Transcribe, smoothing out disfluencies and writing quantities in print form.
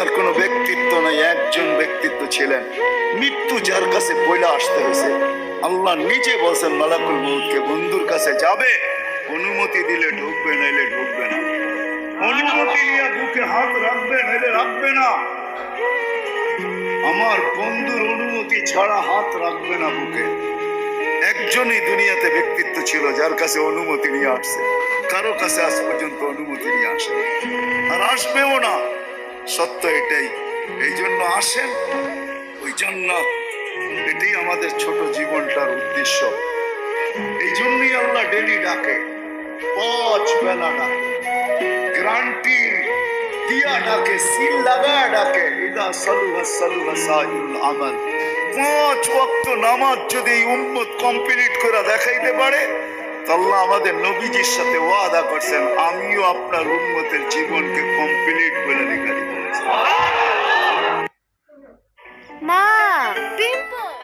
দুনিয়ার কোনো ব্যক্তিত্ব নাই, একজন ব্যক্তিত্ব ছিলেন, মৃত্যু যার কাছে পয়লা আসতে হয়েছে। আল্লাহ নিজে বলছেন মালাকুল মউতকে, বন্ধুর কাছে যাবে, অনুমতি দিলে ঢুকবে, নাইলে ঢুকবে না। অনুমতি নিয়ে বুকে হাত রাখবে, নাইলে রাখবে না। আমার বন্ধুর অনুমতি ছাড়া হাত রাখবে না বুকে। একজনই দুনিয়াতে ব্যক্তিত্ব ছিল যার কাছে অনুমতি নিয়ে আসছে, কারো কাছে আজ পর্যন্ত অনুমতি নিয়ে আসে আর আসবেও না। সত্য এটাই। এই জন্য আসেন, ওই জান্নাত, এটাই আমাদের ছোট জীবনটার উদ্দেশ্য। এই জন্যই আল্লাহ ডেলি ডাকে, 5 বেলা ডাকে, গ্যারান্টি দিয়া ডাকে, সিল লাগা ডাকে। ইদা সালুহা সালুহা সাইরুল আমাল। 5 ওয়াক্ত নামাজ যদি এই উম্মত কমপ্লিট করে দেখাইতে পারে, আল্লাহ আমাদের নবীজির সাথে ওয়াদা করছেন, আমিও আপনার উম্মতের জীবনকে কমপ্লিট করে দেখাই। মা